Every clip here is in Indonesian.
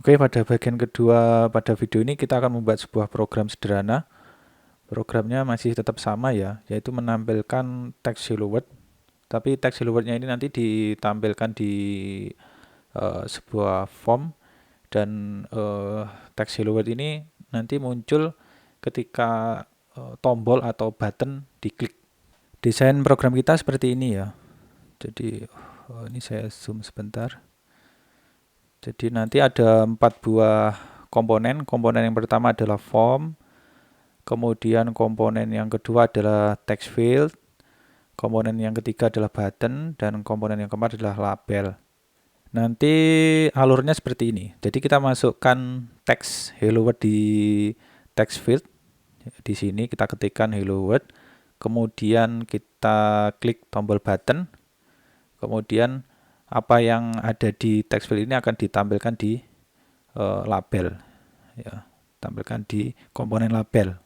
Oke, pada bagian kedua pada video ini kita akan membuat sebuah program sederhana. Programnya masih tetap sama ya, yaitu menampilkan teks silhouette. Tapi teks silhouette-nya ini nanti ditampilkan di sebuah form dan teks silhouette ini nanti muncul ketika tombol atau button diklik. Desain program kita seperti ini ya. Jadi ini saya zoom sebentar. Jadi nanti ada 4 buah komponen. Komponen yang pertama adalah form, kemudian komponen yang kedua adalah text field, komponen yang ketiga adalah button, dan komponen yang keempat adalah label. Nanti alurnya seperti ini. Jadi kita masukkan teks hello world di text field. Di sini kita ketikkan hello world, kemudian kita klik tombol button, kemudian apa yang ada di text field ini akan ditampilkan di label, ya, tampilkan di komponen label.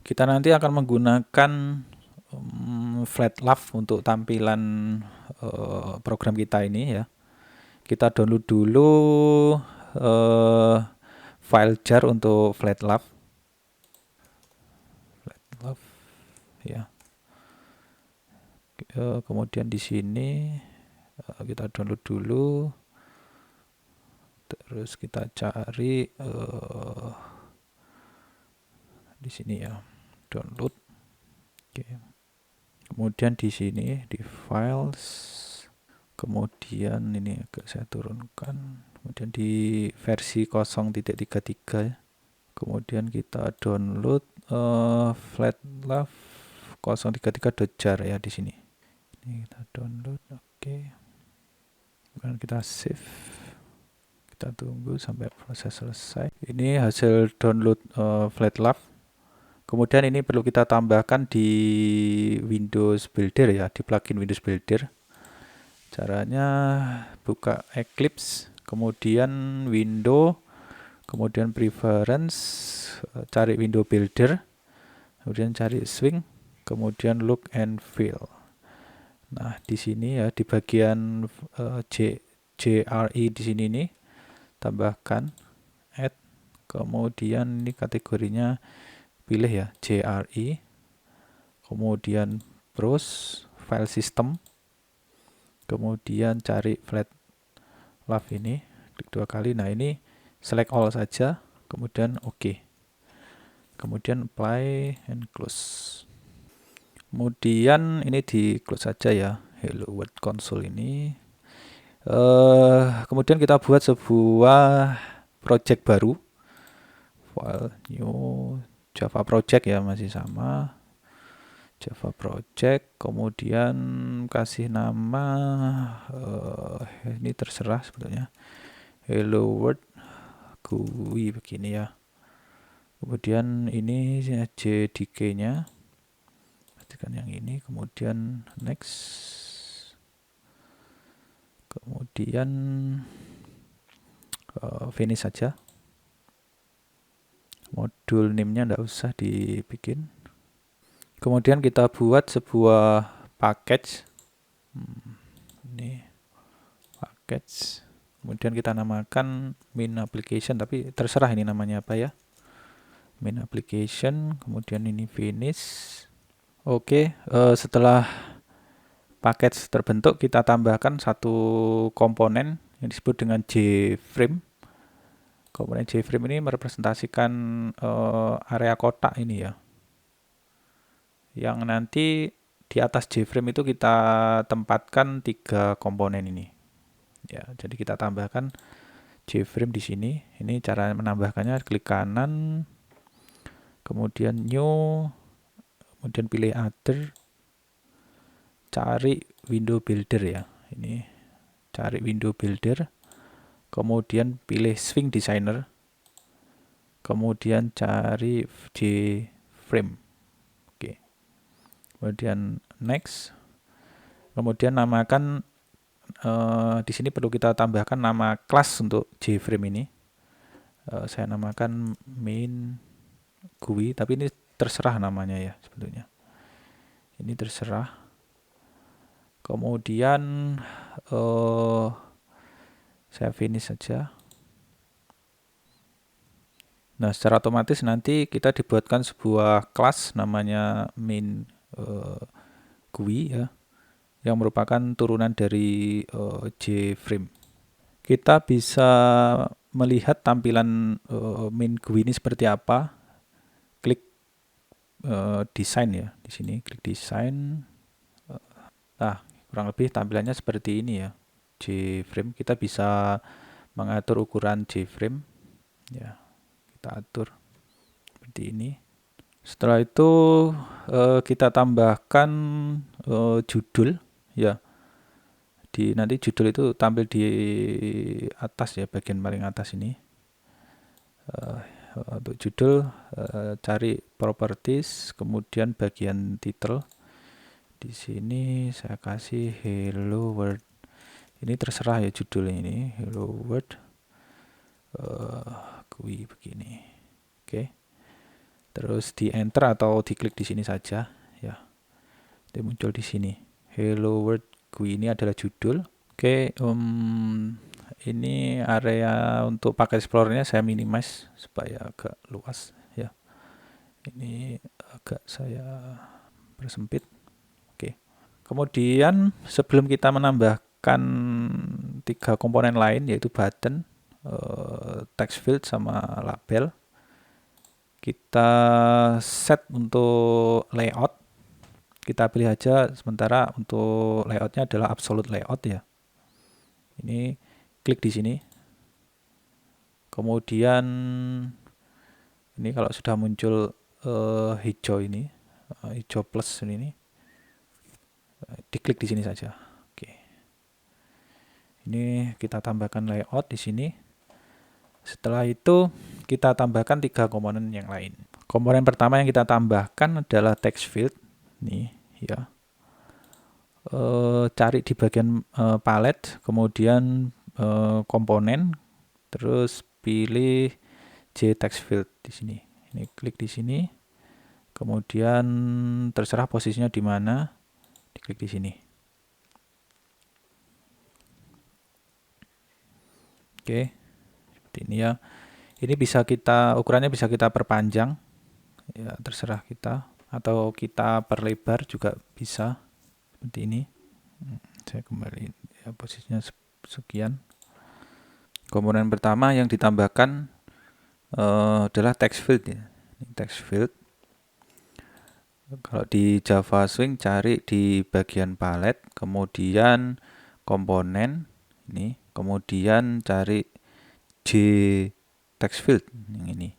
Kita nanti akan menggunakan flat lav untuk tampilan program kita ini ya. Kita download dulu file jar untuk flat lav. Ya. Kemudian di sini kita download dulu. Terus kita cari di sini ya, download. Oke. Kemudian di sini di files, kemudian ini agak saya turunkan, kemudian di versi 0.33 ya. Kemudian kita download flatlav 0.33.jar ya di sini. Ini kita download, oke. Kemudian kita save. Kita tunggu sampai proses selesai. Ini hasil download flatlav. Kemudian ini perlu kita tambahkan di Windows Builder ya, di plugin Windows Builder. Caranya buka Eclipse, kemudian Window, kemudian Preference, cari Window Builder, kemudian cari Swing, kemudian Look and Feel. Nah, di sini ya, di bagian JRE di sini nih, tambahkan Add, kemudian ini kategorinya pilih ya JRE, kemudian Browse File System, kemudian cari flat lav ini, klik 2 kali. Nah, ini select all saja, kemudian OK, kemudian apply and close. Kemudian ini di close saja ya, hello world console ini. Kemudian kita buat sebuah project baru, file new Java project ya, masih sama Java project, kemudian kasih nama ini terserah sebetulnya, hello world GUI begini ya. Kemudian ini JDK nya, pastikan yang ini, kemudian next, kemudian finish saja. Modul name-nya enggak usah dibikin. Kemudian kita buat sebuah package. Ini package. Kemudian kita namakan main application, tapi terserah ini namanya apa ya. Main application, kemudian ini finish. Oke, setelah package terbentuk, kita tambahkan satu komponen yang disebut dengan JFrame. Komponen JFrame ini merepresentasikan area kotak ini ya, yang nanti di atas JFrame itu kita tempatkan 3 komponen ini. Ya, jadi kita tambahkan JFrame di sini. Ini cara menambahkannya, klik kanan, kemudian new, kemudian pilih other, cari window builder ya. Ini cari window builder, kemudian pilih swing designer, kemudian cari JFrame. Oke. Kemudian next. Kemudian namakan di sini perlu kita tambahkan nama kelas untuk JFrame ini. Saya namakan main GUI, tapi ini terserah namanya ya sebetulnya. Ini terserah. Kemudian saya finish saja. Nah, secara otomatis nanti kita dibuatkan sebuah kelas namanya main GUI ya, yang merupakan turunan dari JFrame. Kita bisa melihat tampilan main GUI ini seperti apa. Klik desain ya, di sini klik desain. Nah, kurang lebih tampilannya seperti ini ya. JFrame, kita bisa mengatur ukuran JFrame ya, kita atur seperti ini. Setelah itu kita tambahkan judul ya. Nanti judul itu tampil di atas ya, bagian paling atas ini. Untuk judul cari properties, kemudian bagian title. Di sini saya kasih hello world. Ini terserah ya judulnya ini, hello world. GUI begini. Oke. Terus di enter atau diklik di sini saja ya. Dia muncul di sini. Hello world GUI ini adalah judul. Oke, ini area untuk paket explorernya saya minimize supaya agak luas ya. Ini agak saya persempit. Oke. Kemudian sebelum kita menambahkan 3 komponen lain yaitu button, text field sama label, kita set untuk layout. Kita pilih aja sementara untuk layoutnya adalah absolute layout ya. Ini klik di sini. Kemudian ini kalau sudah muncul hijau ini, hijau plus ini, diklik di sini saja. Oke. Ini kita tambahkan layout di sini. Setelah itu kita tambahkan 3 komponen yang lain. Komponen pertama yang kita tambahkan adalah text field. Nih ya. Cari di bagian palette, kemudian komponen, terus pilih J text field di sini. Ini klik di sini. Kemudian terserah posisinya di mana. Diklik di sini. Oke. Seperti ini ya. Ini bisa ukurannya bisa kita perpanjang. Ya, terserah kita. Atau kita perlebar juga bisa. Seperti ini. Saya kembali ya, posisinya sekian. Komponen pertama yang ditambahkan adalah text field ya. Ini text field. Kalau di Java Swing cari di bagian palette, kemudian komponen ini, kemudian cari J text field yang ini.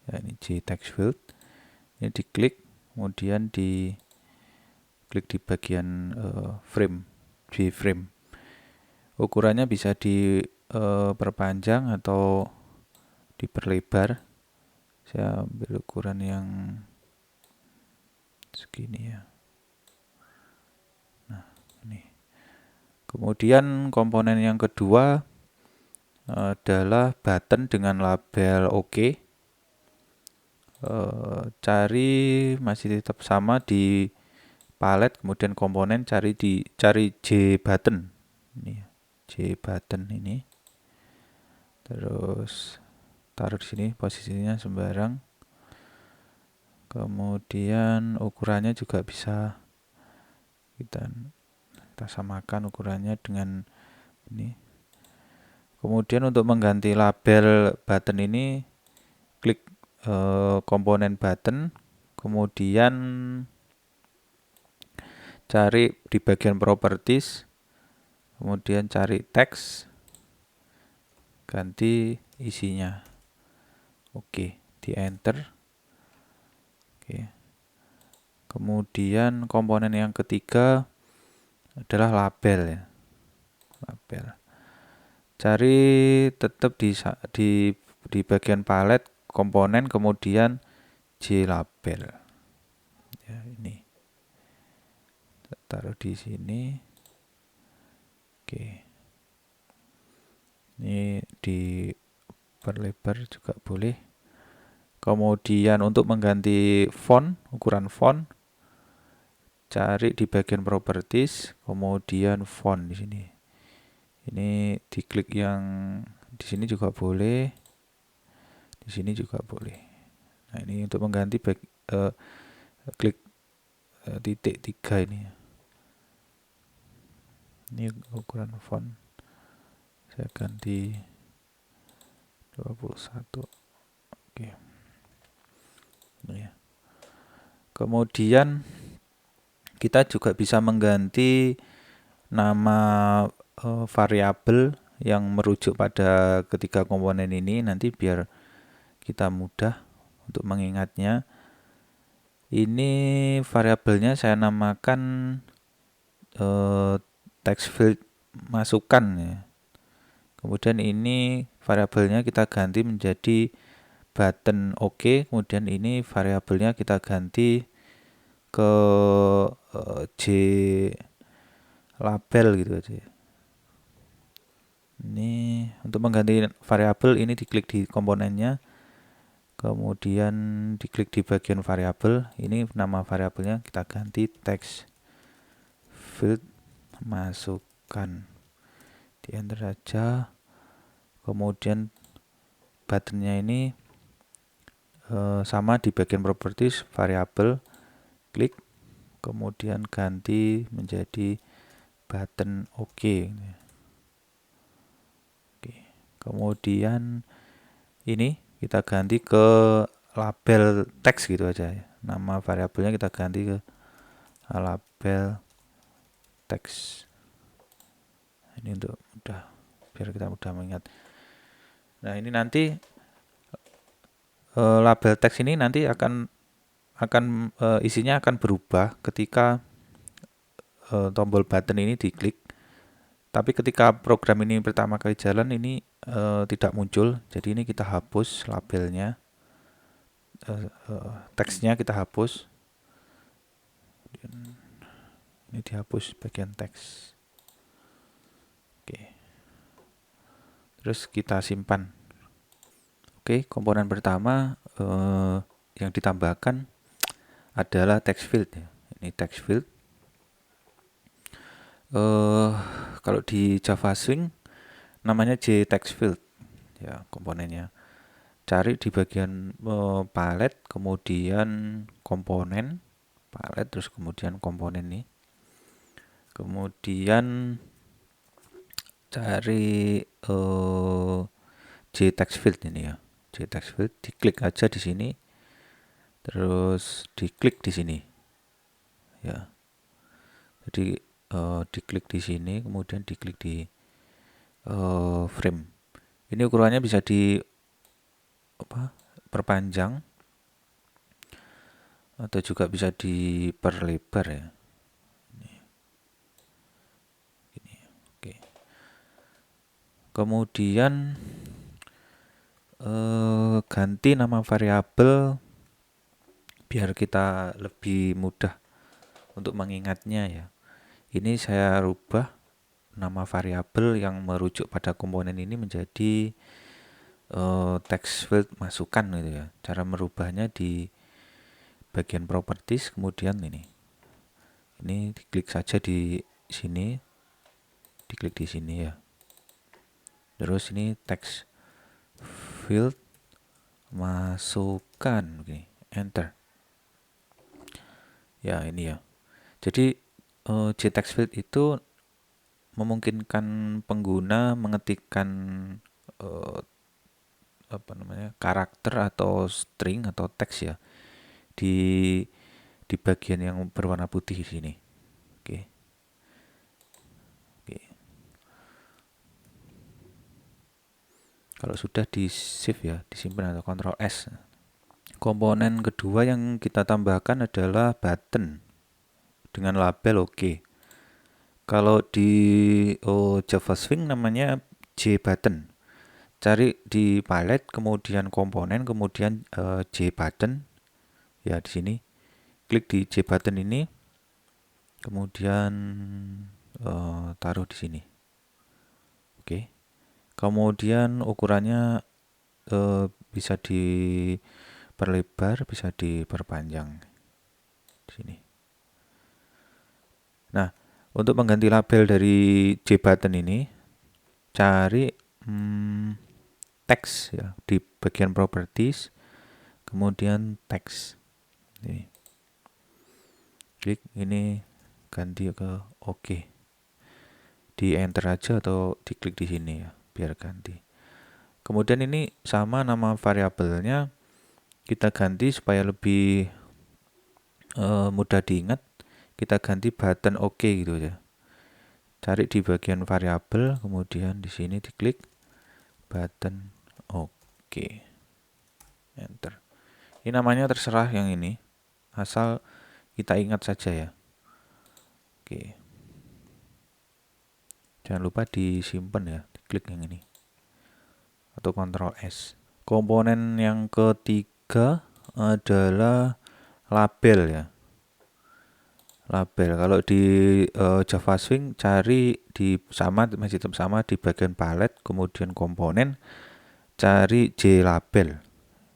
Ya, ini J text field. Ini diklik, kemudian klik di bagian frame, J frame. Ukurannya bisa diperpanjang atau diperlebar. Saya ambil ukuran yang segini ya. Nah, ini. Kemudian komponen yang kedua adalah button dengan label OK. Cari masih tetap sama di palette, kemudian komponen cari J button. Ini J button ini. Terus taruh di sini, posisinya sembarang. Kemudian ukurannya juga bisa kita samakan ukurannya dengan ini. Kemudian untuk mengganti label button ini, klik komponen button, kemudian cari di bagian properties, kemudian cari teks, ganti isinya. Oke, di enter. Oke. Kemudian komponen yang ketiga adalah label ya. Label. Cari tetap di bagian palette komponen, kemudian J label. Ya, ini. Taruh di sini. Oke. Ini diperlebar juga boleh. Kemudian untuk mengganti font, ukuran font, cari di bagian properties, kemudian font di sini. Ini diklik yang di sini juga boleh. Di sini juga boleh. Nah, ini untuk mengganti klik titik 3 ini. Ini ukuran font. Saya ganti 21. Oke. Ini ya. Kemudian kita juga bisa mengganti nama variabel yang merujuk pada ketiga komponen ini, nanti biar kita mudah untuk mengingatnya. Ini variabelnya saya namakan text field masukan ya. Kemudian ini variabelnya kita ganti menjadi button OK. Kemudian ini variabelnya kita ganti ke J label gitu aja. Ini untuk mengganti variabel ini diklik di komponennya, kemudian diklik di bagian variabel. Ini nama variabelnya kita ganti text field masukkan. Di enter saja. Kemudian buttonnya ini sama di bagian properties variabel, klik, kemudian ganti menjadi button OK. Oke. Kemudian ini kita ganti ke label teks gitu aja ya. Nama variabelnya kita ganti ke label teks. Ini untuk mudah, biar kita mudah mengingat. Nah, ini nanti label teks ini nanti akan isinya akan berubah ketika tombol button ini diklik. Tapi ketika program ini pertama kali jalan ini tidak muncul. Jadi ini kita hapus labelnya, teksnya kita hapus. Ini dihapus bagian teks. Oke. Terus kita simpan. Oke, komponen pertama yang ditambahkan adalah text field ya. Ini text field. Kalau di Java Swing namanya JTextField ya komponennya. Cari di bagian palette, kemudian komponen palette, terus kemudian komponen nih. Kemudian cari JTextField ini ya. JTextField, diklik aja di sini. Terus diklik di sini. Ya. Jadi diklik di sini, kemudian diklik di frame. Ini ukurannya bisa perpanjang atau juga bisa diperlebar ya. Ini. Oke. Kemudian ganti nama variabel biar kita lebih mudah untuk mengingatnya ya. Ini saya rubah nama variabel yang merujuk pada komponen ini menjadi text field masukan gitu ya. Cara merubahnya di bagian properties, kemudian ini diklik saja di sini, diklik di sini ya. Terus ini text field masukkan, oke, enter. Ya ini ya. Jadi JTextField itu memungkinkan pengguna mengetikkan karakter atau string atau teks ya di bagian yang berwarna putih di sini. Oke. Oke. Kalau sudah di save ya, disimpan atau Ctrl S. Komponen kedua yang kita tambahkan adalah button dengan label OK. Kalau di Java Swing namanya JButton. Cari di palette, kemudian komponen, kemudian JButton. Ya di sini. Klik di JButton ini, kemudian taruh di sini. Oke. Kemudian ukurannya bisa diperlebar, bisa diperpanjang di sini. Nah, untuk mengganti label dari JButton ini, cari text ya, di bagian properties, kemudian text. Ini. Klik ini, ganti ke OK. Di enter aja atau diklik di sini ya, biar ganti. Kemudian ini sama nama variabelnya kita ganti supaya lebih mudah diingat. Kita ganti button OK gitu ya. Cari di bagian variabel, kemudian di sini diklik button OK. Enter. Ini namanya terserah yang ini, asal kita ingat saja ya. Oke. Jangan lupa disimpan ya, diklik yang ini. Atau Ctrl S. Komponen yang ketiga adalah label ya. Label. Kalau di Java Swing cari di masih tetap sama di bagian palet, kemudian komponen, cari JLabel.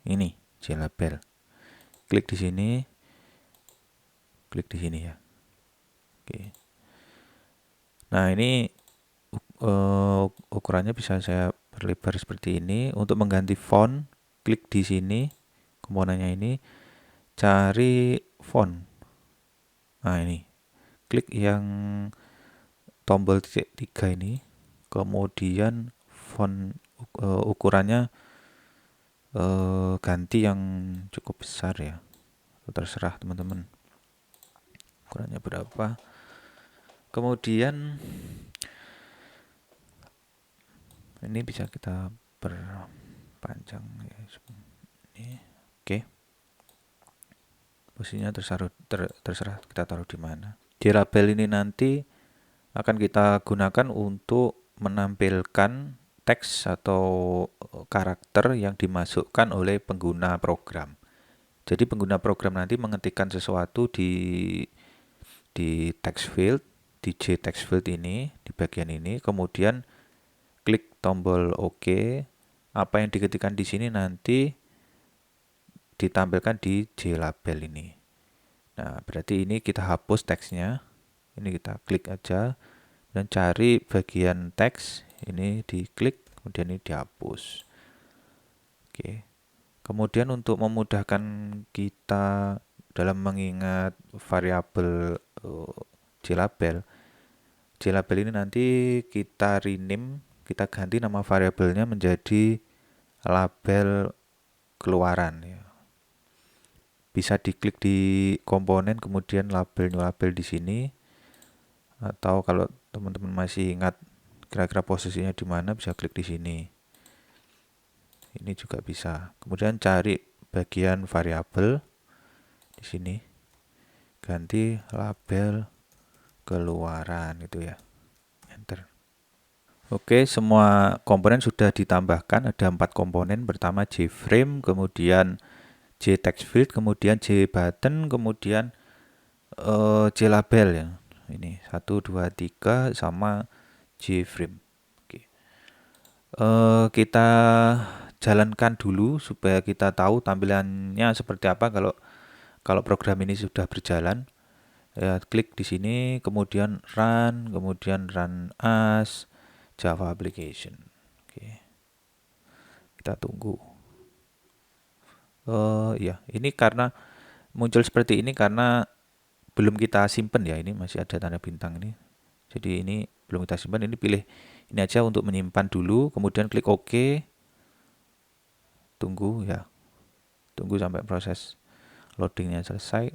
Ini JLabel. Klik di sini. Klik di sini ya. Oke. Nah, ini ukurannya bisa saya perlebar seperti ini. Untuk mengganti font, klik di sini komponennya ini, cari font. Nah, ini klik yang tombol titik 3 ini, kemudian font ukurannya ganti yang cukup besar ya. Terserah teman-teman ukurannya berapa. Kemudian ini bisa kita perpanjang ya. Ini oke. Posisinya terserah kita taruh di mana. JLabel ini nanti akan kita gunakan untuk menampilkan teks atau karakter yang dimasukkan oleh pengguna program. Jadi pengguna program nanti mengetikkan sesuatu di text field, di JText field ini, di bagian ini, kemudian klik tombol OK. Apa yang diketikkan di sini nanti ditampilkan di JLabel ini. Nah, berarti ini kita hapus teksnya. Ini kita klik aja dan cari bagian teks. Ini diklik, kemudian ini dihapus. Oke. Kemudian untuk memudahkan kita dalam mengingat variabel JLabel, JLabel ini nanti kita rename, kita ganti nama variabelnya menjadi label keluaran ya. Bisa diklik di komponen, kemudian label di sini. Atau kalau teman-teman masih ingat kira-kira posisinya di mana, bisa klik di sini. Ini juga bisa. Kemudian cari bagian variabel di sini. Ganti label keluaran itu ya. Enter. Oke, semua komponen sudah ditambahkan. Ada 4 komponen. Pertama JFrame, kemudian JTextField, kemudian JButton, kemudian JLabel ya. Ini 1, 2, 3 sama JFrame. Oke. Kita jalankan dulu supaya kita tahu tampilannya seperti apa kalau program ini sudah berjalan. Ya, klik di sini, kemudian run as Java application. Oke. Kita tunggu. Ya, ini karena muncul seperti ini karena belum kita simpen ya, ini masih ada tanda bintang ini. Jadi ini belum kita simpan, ini pilih ini aja untuk menyimpan dulu, kemudian klik OK. Tunggu ya. Tunggu sampai proses loadingnya selesai.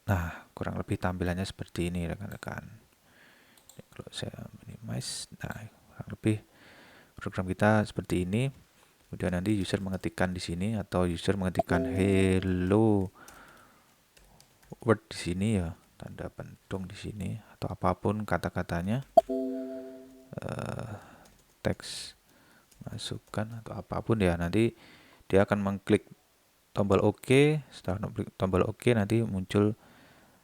Nah, kurang lebih tampilannya seperti ini rekan-rekan. Kalau saya minimize, nah kurang lebih program kita seperti ini. Kemudian nanti user mengetikkan di sini atau user mengetikkan hello word di sini ya, tanda pentung di sini atau apapun kata-katanya, teks masukkan atau apapun ya, nanti dia akan mengklik tombol OK. Setelah tombol OK nanti muncul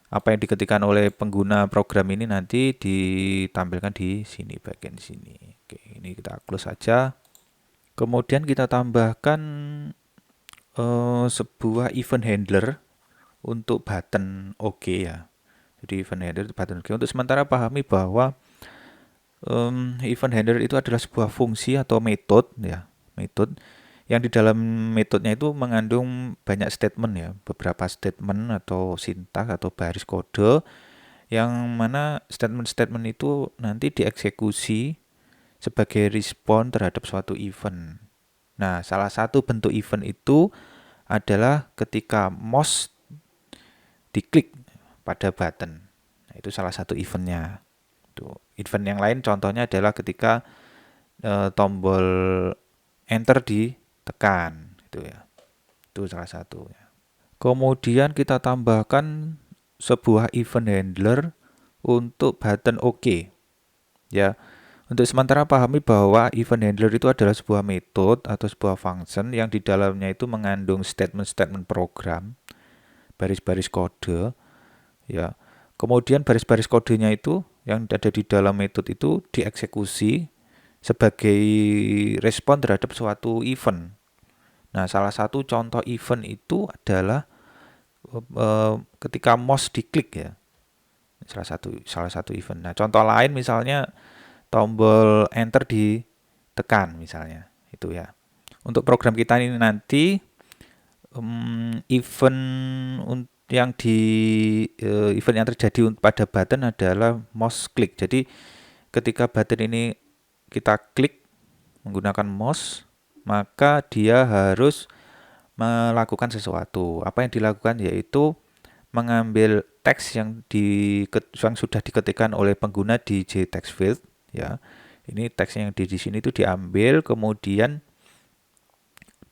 apa yang diketikkan oleh pengguna program ini nanti ditampilkan di sini, bagian sini. Oke, ini kita close saja. Kemudian kita tambahkan sebuah event handler untuk button OK ya. Jadi event handler button OK. Untuk sementara pahami bahwa Event handler itu adalah sebuah fungsi atau metode ya, metode yang di dalam metodenya itu mengandung banyak statement ya, beberapa statement atau sintak atau baris kode yang mana statement-statement itu nanti dieksekusi sebagai respon terhadap suatu event. Nah, salah satu bentuk event itu adalah ketika mouse diklik pada button. Nah, itu salah satu eventnya. Tuh. Event yang lain contohnya adalah ketika tombol enter ditekan, gitu ya. Itu salah satu. Kemudian kita tambahkan sebuah event handler untuk button OK. Ya, untuk sementara pahami bahwa event handler itu adalah sebuah metode atau sebuah function yang di dalamnya itu mengandung statement-statement program, baris-baris kode, ya. Kemudian baris-baris kodenya itu yang ada di dalam metode itu dieksekusi sebagai respon terhadap suatu event. Nah, salah satu contoh event itu adalah ketika mouse diklik ya. Salah satu event. Nah, contoh lain misalnya tombol enter ditekan misalnya. Itu ya. Untuk program kita ini nanti event yang terjadi pada button adalah mouse click. Jadi ketika button ini kita klik menggunakan mouse, maka dia harus melakukan sesuatu. Apa yang dilakukan yaitu mengambil teks yang sudah diketikkan oleh pengguna di JTextField ya. Ini teks yang di sini itu diambil kemudian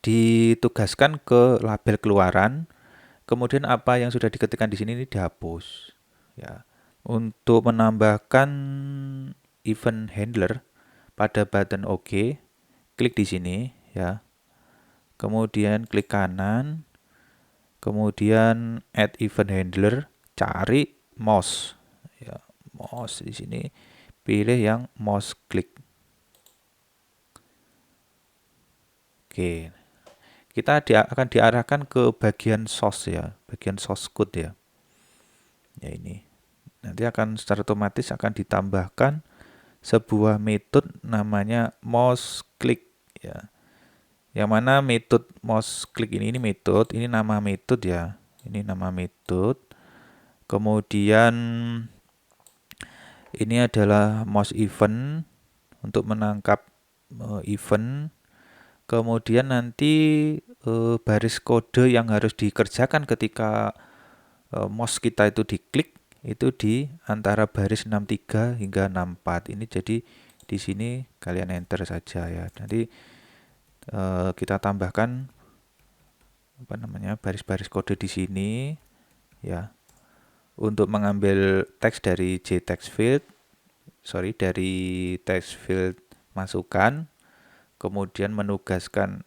ditugaskan ke label keluaran. Kemudian apa yang sudah diketikkan di sini ini dihapus ya. Untuk menambahkan event handler pada button OK, klik di sini ya. Kemudian klik kanan, kemudian add event handler, cari mouse. Ya, mouse di sini pilih yang mouse click. Oke. Kita akan diarahkan ke bagian source ya, bagian source code ya. Ya ini. Nanti akan secara otomatis akan ditambahkan sebuah metode namanya mouse click ya. Yang mana metode mouse click ini metode, ini nama metode ya. Ini nama metode. Kemudian ini adalah mouse event untuk menangkap event. Kemudian nanti baris kode yang harus dikerjakan ketika mouse kita itu diklik itu di antara baris 63 hingga 64. Ini jadi di sini kalian enter saja ya. Nanti kita tambahkan baris-baris kode di sini ya. Untuk mengambil teks dari dari text field masukan, kemudian menugaskan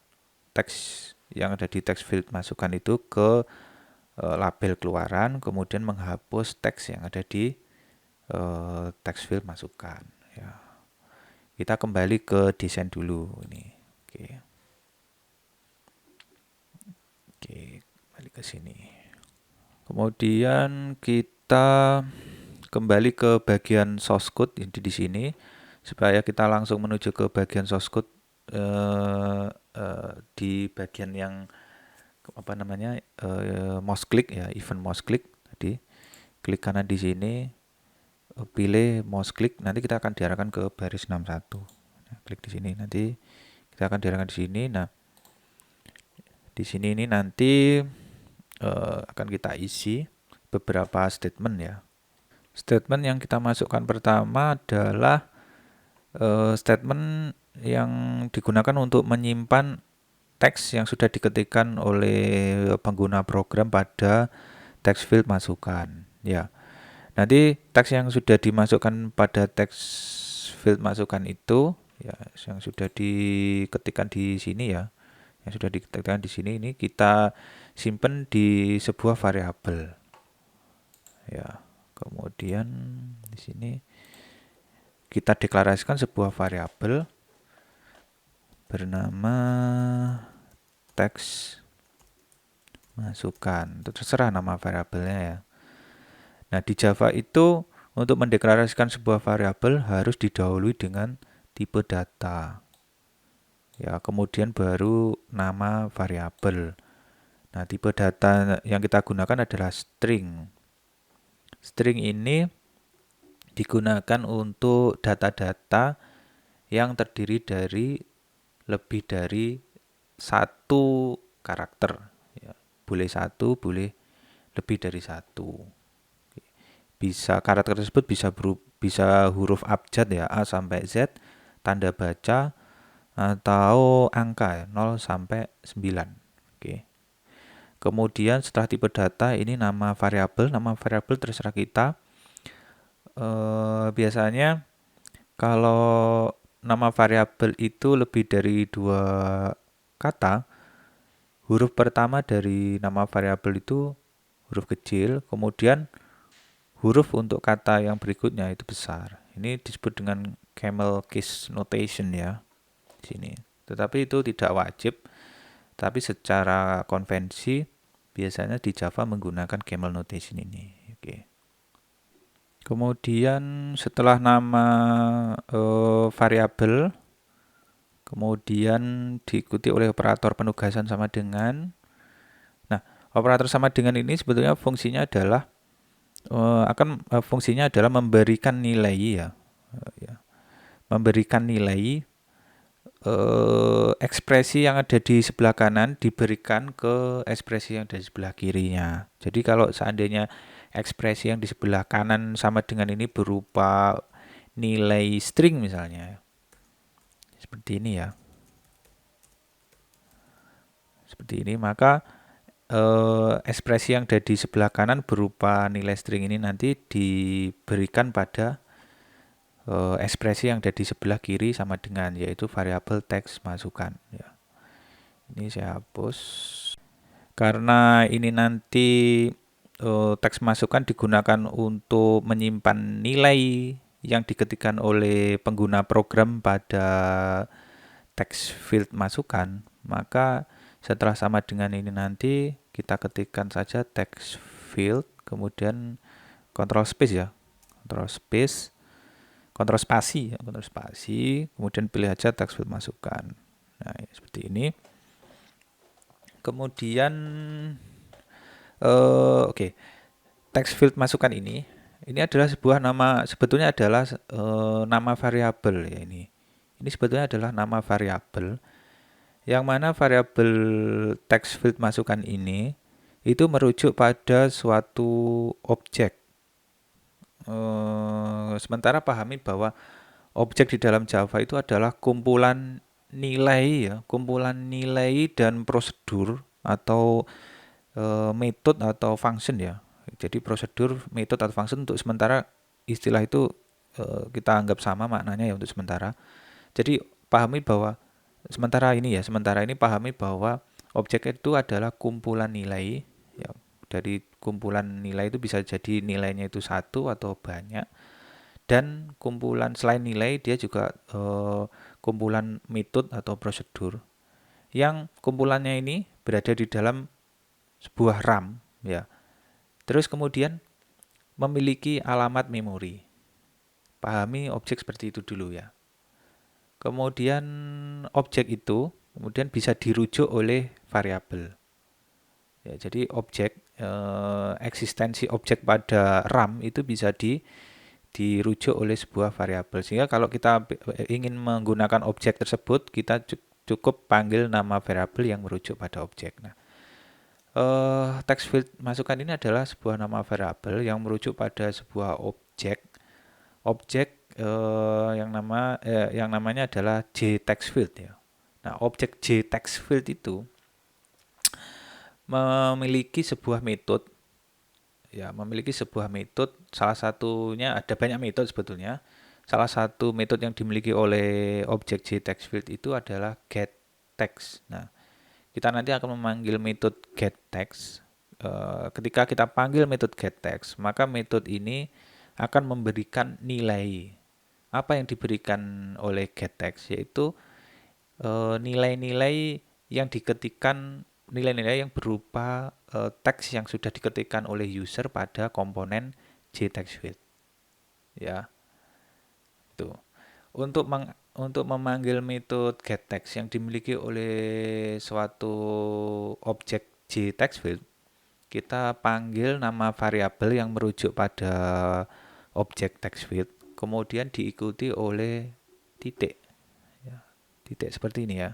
teks yang ada di text field masukan itu ke label keluaran, kemudian menghapus teks yang ada di text field masukan. Ya. Kita kembali ke desain dulu ini. Oke, kembali ke sini. Kemudian kita kembali ke bagian source code di sini supaya kita langsung menuju ke bagian source code di bagian yang mouse click ya, event mouse click tadi. Klik kanan di sini, pilih mouse click, nanti kita akan diarahkan ke baris 61. Nah, klik di sini, nanti kita akan diarahkan di sini. Nah, di sini ini nanti akan kita isi beberapa statement ya. Statement yang kita masukkan pertama adalah statement yang digunakan untuk menyimpan teks yang sudah diketikkan oleh pengguna program pada text field masukan ya. Nanti teks yang sudah dimasukkan pada text field masukan itu ya, yang sudah diketikkan di sini ya, yang sudah diketikkan di sini ini kita simpan di sebuah variabel ya. Kemudian di sini kita deklarasikan sebuah variabel bernama teks masukan. Itu terserah nama variabelnya ya. Nah, di Java itu Untuk mendeklarasikan sebuah variabel harus didahului dengan tipe data. Ya, kemudian baru nama variabel. Nah, tipe data yang kita gunakan adalah string. String ini digunakan untuk data-data yang terdiri dari lebih dari satu karakter. Ya, boleh satu, boleh lebih dari satu. Bisa karakter tersebut bisa huruf abjad ya, A sampai Z, tanda baca, atau angka ya, 0 sampai 9. Oke. Kemudian setelah tipe data ini nama variabel terserah kita. Biasanya kalau nama variabel itu lebih dari 2 kata, huruf pertama dari nama variabel itu huruf kecil, kemudian huruf untuk kata yang berikutnya itu besar. Ini disebut dengan camel case notation ya di sini. Tetapi itu tidak wajib, tapi secara konvensi biasanya di Java menggunakan camel notation ini. Oke. Kemudian setelah nama variabel, kemudian diikuti oleh operator penugasan sama dengan. Nah, operator sama dengan ini sebetulnya fungsinya adalah fungsinya adalah memberikan nilai ya, memberikan nilai ekspresi yang ada di sebelah kanan diberikan ke ekspresi yang ada di sebelah kirinya. Jadi kalau seandainya ekspresi yang di sebelah kanan sama dengan ini berupa nilai string misalnya, seperti ini ya. Seperti ini, maka ekspresi yang ada di sebelah kanan berupa nilai string ini nanti diberikan pada ekspresi yang ada di sebelah kiri sama dengan, yaitu variabel teks masukan. Ya. Ini saya hapus. Karena ini nanti teks masukan digunakan untuk menyimpan nilai yang diketikkan oleh pengguna program pada text field masukan, maka setelah sama dengan ini nanti kita ketikkan saja text field, kemudian control space ya, control spasi, kemudian pilih aja text field masukan. Nah, seperti ini. Kemudian oke. Text field masukan ini adalah sebuah nama, sebetulnya adalah nama variabel ya ini. Ini sebetulnya adalah nama variabel yang mana variabel text field masukan ini itu merujuk pada suatu objek. Sementara pahami bahwa objek di dalam Java itu adalah kumpulan nilai ya, kumpulan nilai dan prosedur atau metode atau function ya. Jadi prosedur, metode atau function untuk sementara istilah itu kita anggap sama maknanya ya untuk sementara. Jadi pahami bahwa sementara ini pahami bahwa objek itu adalah kumpulan nilai ya. Dari kumpulan nilai itu bisa jadi nilainya itu satu atau banyak, dan kumpulan selain nilai dia juga kumpulan metode atau prosedur yang kumpulannya ini berada di dalam sebuah RAM ya. Terus kemudian memiliki alamat memori. Pahami objek seperti itu dulu ya. Kemudian objek itu kemudian bisa dirujuk oleh variabel. Ya, jadi eksistensi objek pada RAM itu bisa dirujuk oleh sebuah variabel. Sehingga kalau kita ingin menggunakan objek tersebut, kita cukup panggil nama variabel yang merujuk pada objek. Nah, text field masukan ini adalah sebuah nama variabel yang merujuk pada sebuah objek yang namanya adalah JTextField ya. Nah, objek JTextField itu memiliki sebuah metode ya, salah satunya, ada banyak metode sebetulnya. Salah satu metode yang dimiliki oleh objek JTextField itu adalah getText. Nah, kita nanti akan memanggil metode getText. Ketika kita panggil metode getText, maka metode ini akan memberikan nilai. Apa yang diberikan oleh getText yaitu nilai-nilai yang diketikkan, nilai-nilai yang berupa teks yang sudah diketikkan oleh user pada komponen JTextField. ya. Tuh. Untuk memanggil metode getText yang dimiliki oleh suatu objek JTextField, kita panggil nama variabel yang merujuk pada objek textField, kemudian diikuti oleh titik, ya, titik seperti ini ya.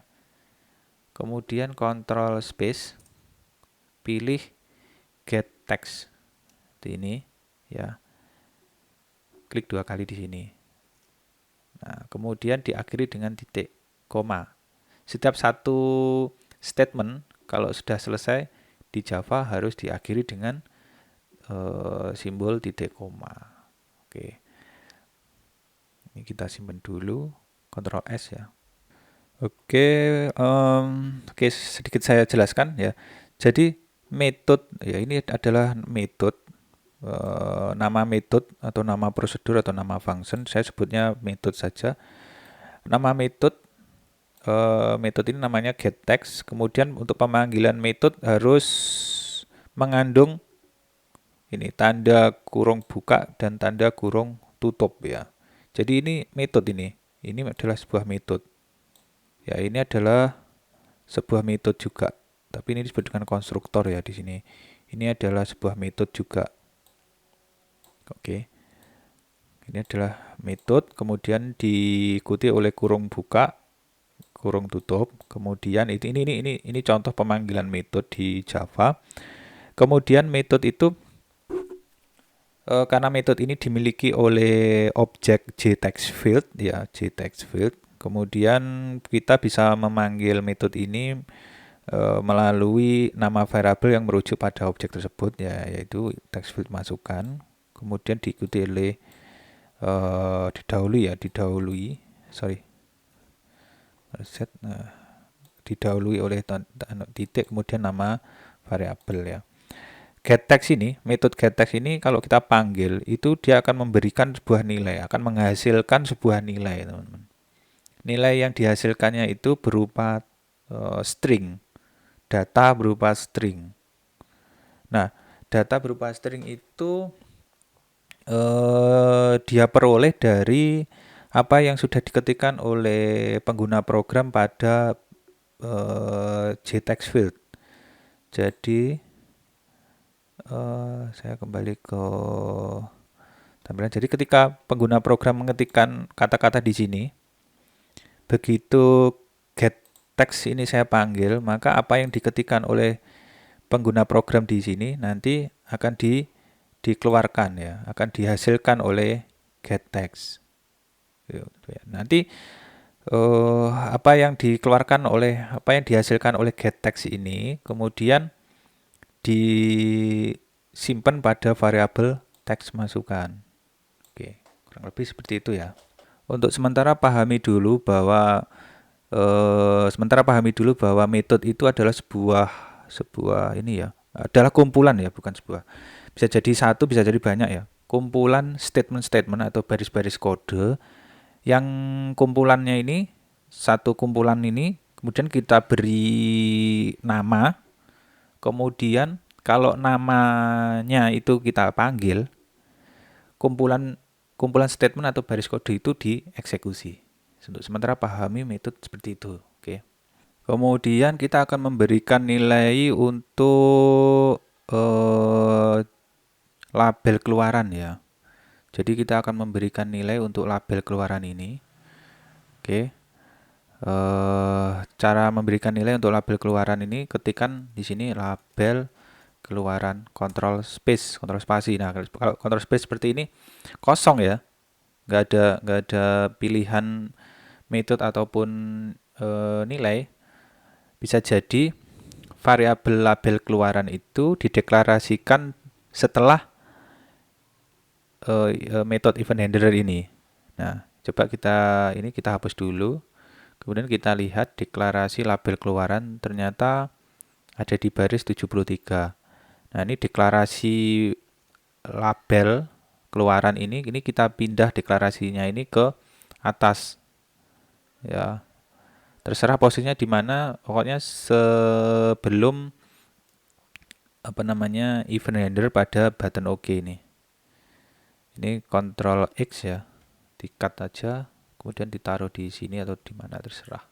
Kemudian Ctrl space, pilih getText, seperti ini, ya. Klik 2 kali di sini. Nah, kemudian diakhiri dengan titik, koma. Setiap satu statement kalau sudah selesai di Java harus diakhiri dengan simbol titik koma. Oke. Ini kita simpan dulu, Ctrl S ya. Oke, oke sedikit saya jelaskan ya. Jadi metode ya ini adalah metode, nama metode atau nama prosedur atau nama function. Saya sebutnya metode saja. Nama metode ini namanya getText. Kemudian untuk pemanggilan metode harus mengandung ini tanda kurung buka dan tanda kurung tutup ya. Jadi ini metode ini. Ini adalah sebuah metode. Ya, ini adalah sebuah metode juga. Tapi ini disebut dengan konstruktor ya di sini. Ini adalah sebuah metode juga. Oke. Ini adalah metode, kemudian diikuti oleh kurung buka, kurung tutup. Kemudian ini contoh pemanggilan metode di Java. Kemudian metode itu karena metode ini dimiliki oleh objek JTextField ya, JTextField. Kemudian kita bisa memanggil metode ini melalui nama variabel yang merujuk pada objek tersebut ya, yaitu textField masukan. Kemudian diikuti oleh didahului oleh titik kemudian nama variabel ya. GetText ini, metode GetText ini kalau kita panggil itu dia akan memberikan sebuah nilai, akan menghasilkan sebuah nilai, teman-teman. Nilai yang dihasilkannya itu berupa string, data berupa string. Nah, data berupa string itu dia peroleh dari apa yang sudah diketikkan oleh pengguna program pada JTextField. Jadi saya kembali ke tampilan. Jadi ketika pengguna program mengetikkan kata-kata di sini, begitu getText ini saya panggil, maka apa yang diketikkan oleh pengguna program di sini nanti akan dikeluarkan ya, akan dihasilkan oleh getText. Nanti apa yang dihasilkan oleh getText ini kemudian disimpan pada variabel teks masukan. Oke, kurang lebih seperti itu ya. Untuk sementara pahami dulu bahwa metode itu adalah sebuah ini ya, adalah kumpulan ya, bukan sebuah. Bisa jadi satu, bisa jadi banyak ya. Kumpulan statement-statement atau baris-baris kode yang kumpulannya ini, satu kumpulan ini kemudian kita beri nama. Kemudian kalau namanya itu kita panggil, kumpulan statement atau baris kode itu dieksekusi. Untuk sementara pahami metode seperti itu. Oke. Kemudian kita akan memberikan nilai untuk label keluaran ya. Jadi kita akan memberikan nilai untuk label keluaran ini. Oke. Cara memberikan nilai untuk label keluaran ini, ketikan di sini label keluaran, kontrol spasi. Nah, kalau kontrol space seperti ini kosong ya, nggak ada pilihan metode ataupun nilai. Bisa jadi variabel label keluaran itu dideklarasikan setelah metode event handler ini. Nah, coba kita hapus dulu. Kemudian kita lihat deklarasi label keluaran ternyata ada di baris 73. Nah, ini deklarasi label keluaran ini kita pindah deklarasinya ini ke atas. Ya. Terserah posisinya di mana, pokoknya sebelum event handler pada button OK ini. Ini Ctrl X ya, di-cut aja, kemudian ditaruh di sini atau di mana terserah.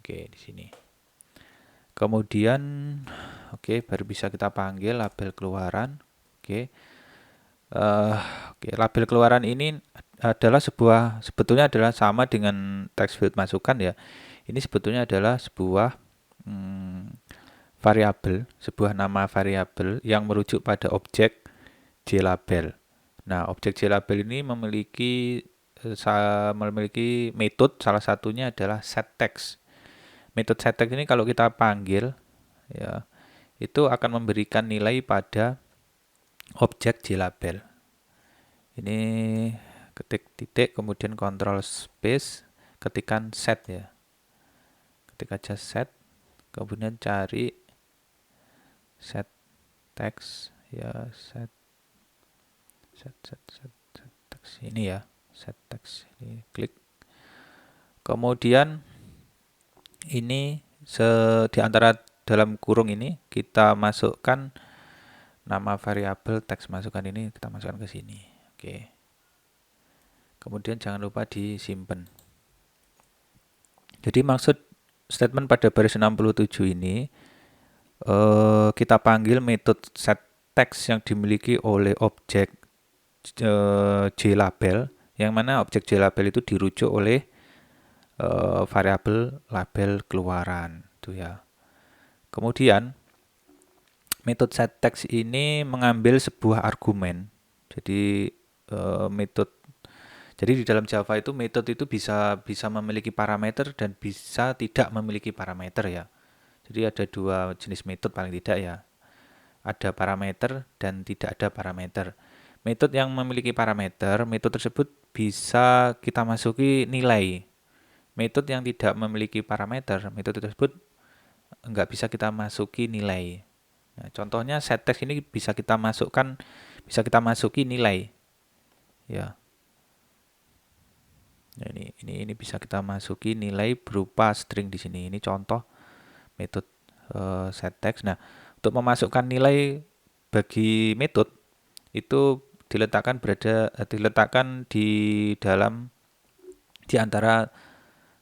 Oke, di sini. Kemudian oke, baru bisa kita panggil label keluaran. Oke. Oke, label keluaran ini adalah sebetulnya adalah sama dengan text field masukan ya. Ini sebetulnya adalah sebuah variabel, sebuah nama variabel yang merujuk pada objek JLabel. Nah, objek JLabel ini memiliki metode, salah satunya adalah setText. Metode setText ini kalau kita panggil ya, itu akan memberikan nilai pada objek JLabel. Ini ketik titik, kemudian Ctrl space, ketikkan set ya. Ketik aja set, kemudian cari set text ya, set text ini ya, set text ini, klik. Kemudian ini di antara dalam kurung ini kita masukkan nama variabel teks masukan ini, kita masukkan ke sini. Oke. Kemudian jangan lupa disimpan. Jadi maksud statement pada baris 67 ini kita panggil metode setText yang dimiliki oleh objek JLabel, yang mana objek JLabel itu dirujuk oleh variabel label keluaran, itu ya. Kemudian metode setText ini mengambil sebuah argumen. Jadi jadi di dalam Java itu metode itu bisa memiliki parameter dan bisa tidak memiliki parameter ya. Jadi ada dua jenis metode paling tidak ya. Ada parameter dan tidak ada parameter. Metode yang memiliki parameter, metode tersebut bisa kita masuki nilai. Metode yang tidak memiliki parameter, metode tersebut nggak bisa kita masuki nilai. Nah, contohnya setText ini bisa kita masuki nilai. Ya. Nah, ini bisa kita masuki nilai berupa string di sini. Ini contoh metode setText. Nah, untuk memasukkan nilai bagi metode itu diletakkan di antara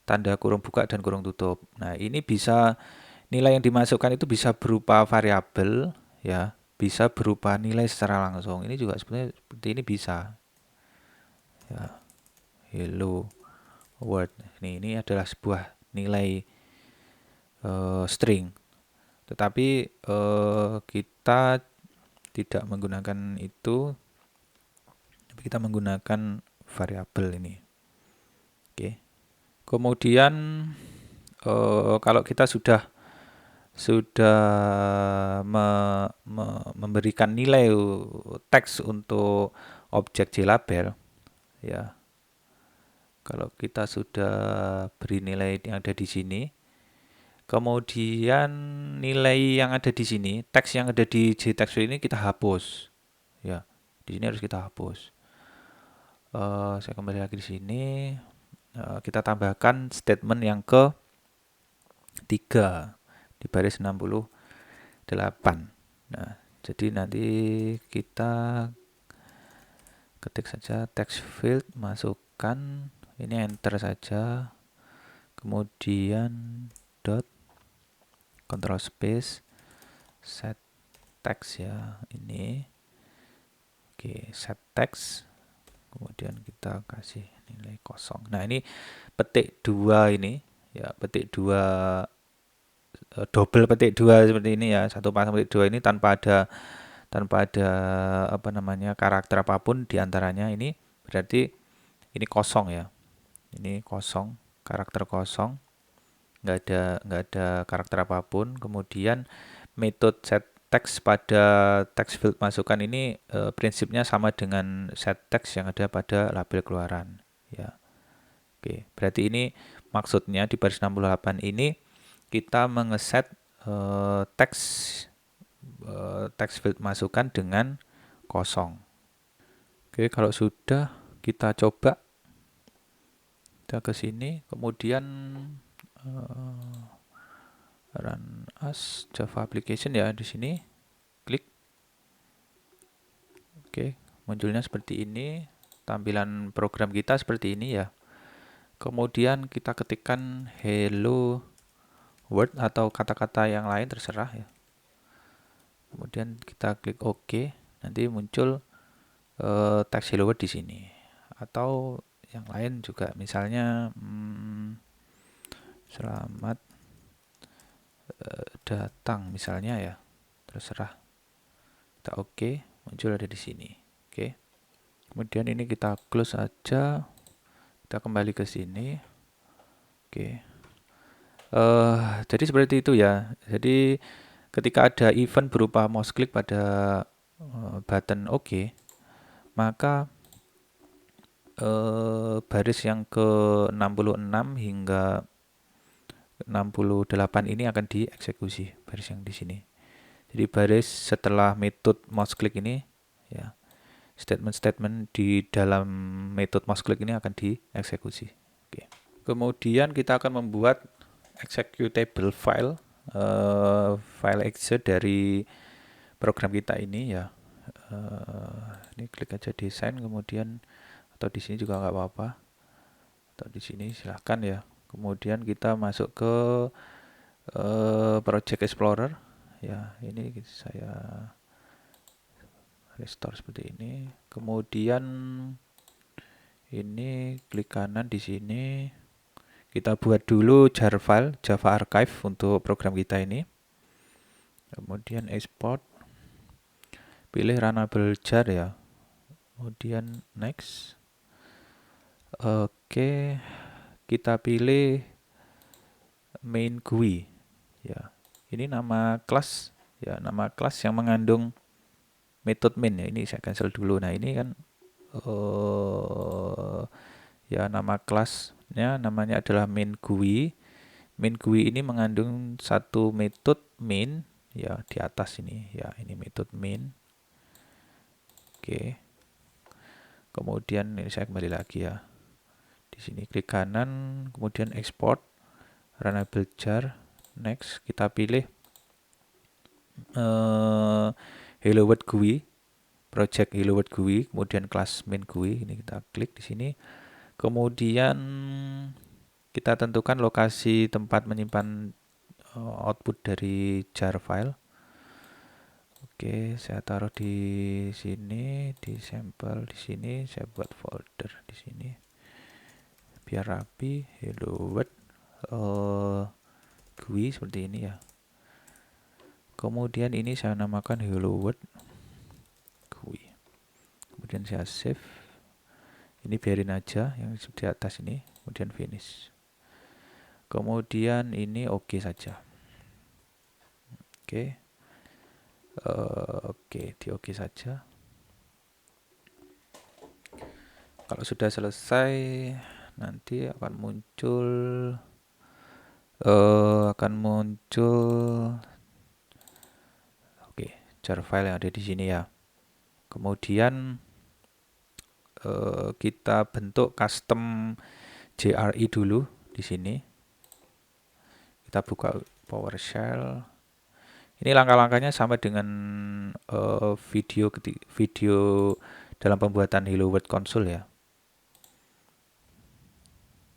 tanda kurung buka dan kurung tutup. Nah, ini bisa nilai yang dimasukkan itu bisa berupa variabel ya, bisa berupa nilai secara langsung. Ini juga sebenarnya seperti ini bisa. Ya. Hello world. Ini adalah sebuah nilai string. Tetapi kita tidak menggunakan itu, tapi kita menggunakan variabel ini. Oke. Kemudian kalau kita sudah memberikan nilai teks untuk objek JLabel ya. Kalau kita sudah beri nilai yang ada di sini, kemudian nilai yang ada di sini, teks yang ada di JText ini kita hapus. Ya, di sini harus kita hapus. Saya kembali lagi di sini. Kita tambahkan statement yang ke-3 di baris 68. Nah, jadi nanti kita ketik saja text field, masukkan, ini enter saja, kemudian dot, Ctrl space, set text ya, ini. Oke, set text, kemudian kita kasih nilai kosong. Nah, ini petik 2 ini ya, petik 2 double petik 2 seperti ini ya, satu pasang petik 2 ini tanpa ada karakter apapun di antaranya. Ini berarti ini kosong ya, ini kosong, karakter kosong, nggak ada karakter apapun. Kemudian metode setText pada text field masukan ini prinsipnya sama dengan setText yang ada pada label keluaran ya. Oke, berarti ini maksudnya di baris 68 ini kita mengeset text field masukan dengan kosong. Oke, kalau sudah kita coba, kita ke sini, kemudian run as Java application ya, di sini klik. Oke, munculnya seperti ini, tampilan program kita seperti ini ya. Kemudian kita ketikkan hello world atau kata-kata yang lain terserah ya. Kemudian kita klik OK, nanti muncul teks hello world di sini. Atau yang lain juga, misalnya selamat datang misalnya ya, terserah. Kita OK, muncul ada di sini. Oke. Kemudian ini kita close aja. Kita kembali ke sini. Oke. Jadi seperti itu ya. Jadi ketika ada event berupa mouse click pada button OK, maka baris yang ke-66 hingga 68 ini akan dieksekusi, baris yang di sini. Jadi baris setelah metode mouse click ini ya, statement-statement di dalam metode mouse click ini akan dieksekusi. Oke. Kemudian kita akan membuat executable file, file exe dari program kita ini ya. Ini klik aja desain, kemudian atau di sini juga nggak apa-apa, atau di sini silahkan ya. Kemudian kita masuk ke Project Explorer ya. Ini saya restore seperti ini. Kemudian ini klik kanan di sini. Kita buat dulu jar file Java Archive untuk program kita ini. Kemudian export. Pilih runnable jar ya. Kemudian next. Oke, kita pilih main GUI ya. Ini nama kelas ya, nama kelas yang mengandung metode main ya. Ini saya cancel dulu. Nah, ini kan ya nama kelasnya namanya adalah main GUI. Main GUI ini mengandung satu metode main ya di atas ini ya. Ini metode main. Oke. Kemudian ini saya kembali lagi ya. Di sini klik kanan, kemudian export runnable jar. Next, kita pilih Hello World GUI, project Hello World GUI, kemudian kelas main GUI. Ini kita klik di sini. Kemudian kita tentukan lokasi tempat menyimpan output dari jar file. Oke, saya taruh di sini, di sampel di sini, saya buat folder di sini. Biar rapi, Hello World GUI seperti ini ya. Kemudian ini saya namakan Hello World GUI. Kemudian saya save. Ini biarin aja yang di atas ini, kemudian finish. Kemudian ini oke saja. Oke. Oke, di oke saja. Kalau sudah selesai, nanti akan muncul oke, jar file yang ada di sini ya. Kemudian kita bentuk custom JRE dulu di sini. Kita buka PowerShell. Ini langkah-langkahnya sama dengan video dalam pembuatan Hello World Console ya.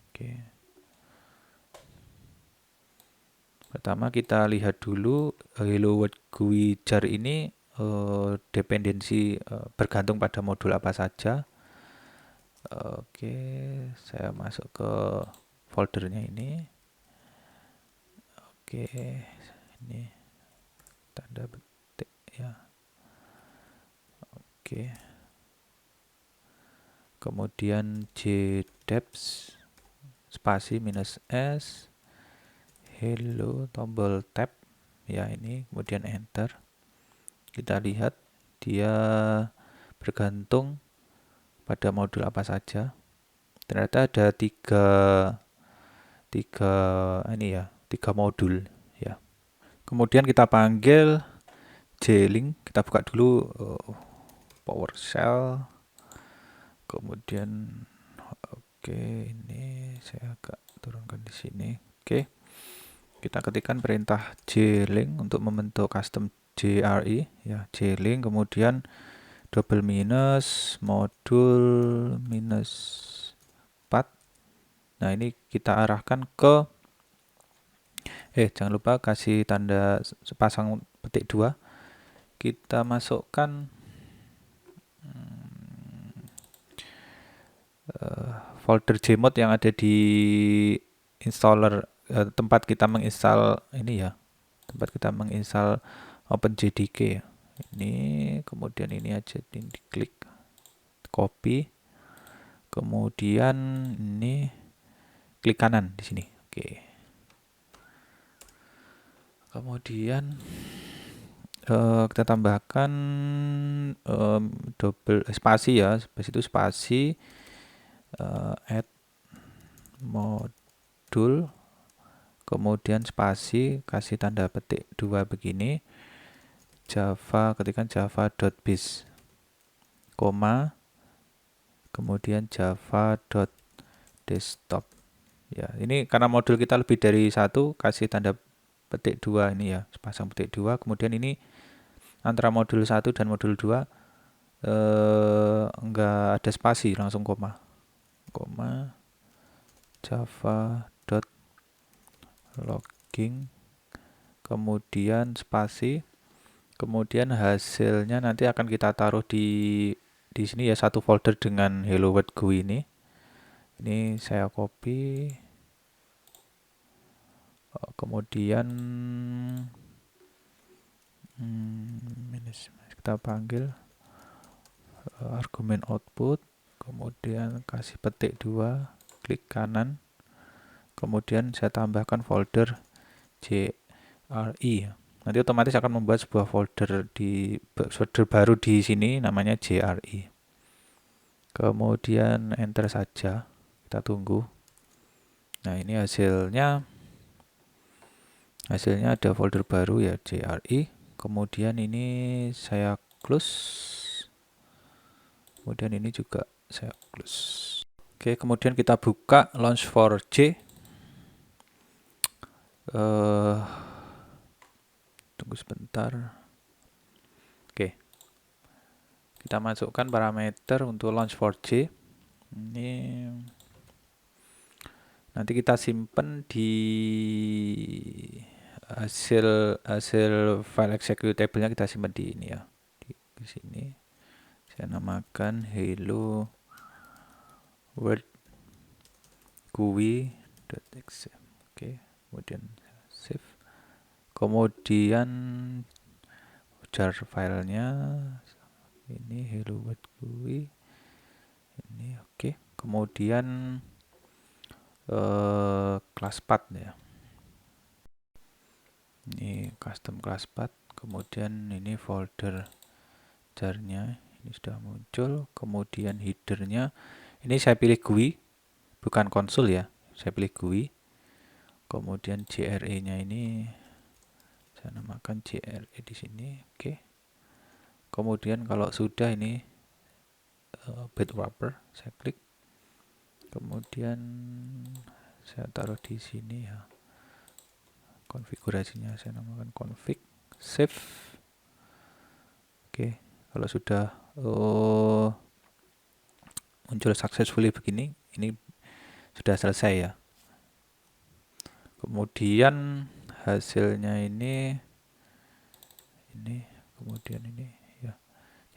Oke. Pertama kita lihat dulu Hello World GUI jar ini dependensi bergantung pada modul apa saja. Oke, saya masuk ke foldernya ini. Oke, ini tanda petik ya. Oke. Kemudian JDEPS spasi minus S hello tombol tab ya, ini kemudian enter. Kita lihat dia bergantung pada modul apa saja. Ternyata ada tiga modul ya. Kemudian kita panggil JLink, kita buka dulu PowerShell. Kemudian oke, ini saya agak turunkan di sini. Oke. Kita ketikkan perintah JLink untuk membentuk custom JRE ya, JLink, kemudian double minus modul minus 4. Nah, ini kita arahkan ke jangan lupa kasih tanda sepasang petik 2. Kita masukkan folder Gmod yang ada di installer tempat kita menginstal ini ya. Tempat kita menginstal OpenJDK ya. Ini kemudian ini aja diklik copy. Kemudian ini klik kanan di sini. Oke. Kemudian kita tambahkan double spasi ya. Habis itu spasi add modul, kemudian spasi kasih tanda petik 2 begini, Java, ketikkan java.biz, koma, kemudian java.desktop. Ya, ini karena modul kita lebih dari 1, kasih tanda petik 2 ini ya, sepasang petik 2. Kemudian ini antara modul 1 dan modul 2 enggak ada spasi, langsung koma. Koma java.logging, kemudian spasi, kemudian hasilnya nanti akan kita taruh di sini ya, satu folder dengan Hello World GUI ini. Ini saya copy, kemudian kita panggil argumen output, kemudian kasih petik 2, klik kanan, kemudian saya tambahkan folder JRE. Nanti otomatis akan membuat sebuah folder baru di sini namanya JRE. Kemudian enter saja, kita tunggu. Nah, ini hasilnya ada folder baru ya, JRE. Kemudian ini saya close, kemudian ini juga saya close. Oke, kemudian kita buka launch4j. Tunggu sebentar. Oke, kita masukkan parameter untuk launch4j. Ini nanti kita simpen di hasil file executable-nya, kita simpan di ini ya, di sini. Saya namakan hello world GUI.exe. Oke, kemudian save. Kemudian jar filenya ini hello world GUI ini. Oke, kemudian class path ya, ini custom class path. Kemudian ini folder jarnya ini sudah muncul. Kemudian headernya ini saya pilih GUI, bukan konsul ya, saya pilih GUI. Kemudian JRE nya ini saya namakan JRE di sini. Oke, kemudian kalau sudah ini bed wrapper, saya klik, kemudian saya taruh di sini ya, konfigurasinya saya namakan config, save. Oke, kalau sudah muncul successfully begini, ini sudah selesai ya. Kemudian hasilnya ini kemudian ini ya.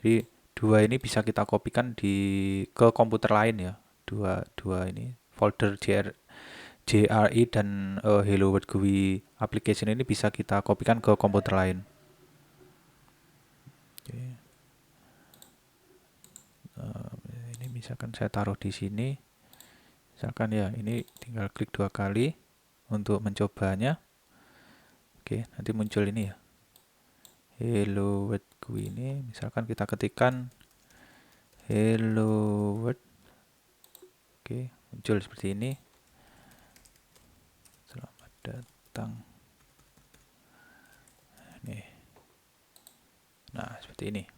Jadi dua ini bisa kita kopikan ke komputer lain ya. Dua ini folder JRE dan Hello World GUI application ini bisa kita kopikan ke komputer lain. Oke. Ini misalkan saya taruh di sini. Misalkan ya, ini tinggal klik 2 kali untuk mencobanya. Oke, nanti muncul ini ya, Hello World GUI ini. Misalkan kita ketikkan Hello World. Oke, muncul seperti ini. Selamat datang. Nih. Nah, seperti ini.